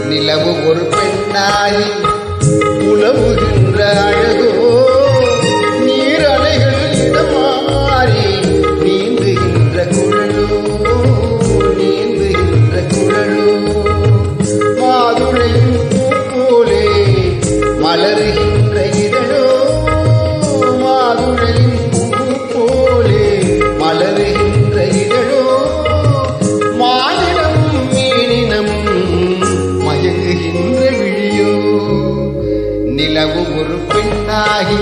நிலவு ஒரு பெண்ணாகி உலவுகின்ற அழகோ நீரலைகள் இடமாறி நீந்துகின்ற குழலோ நீந்துகின்ற குழலோ மாதுளையும் போலே மலருகின்ற இதழோ மாதுளையும் போலே மலருகின்ற இதழோ மாநிலம் மீனினம் மயங்குகின்ற விழியோ நிலவு ஒரு பெண்ணாகி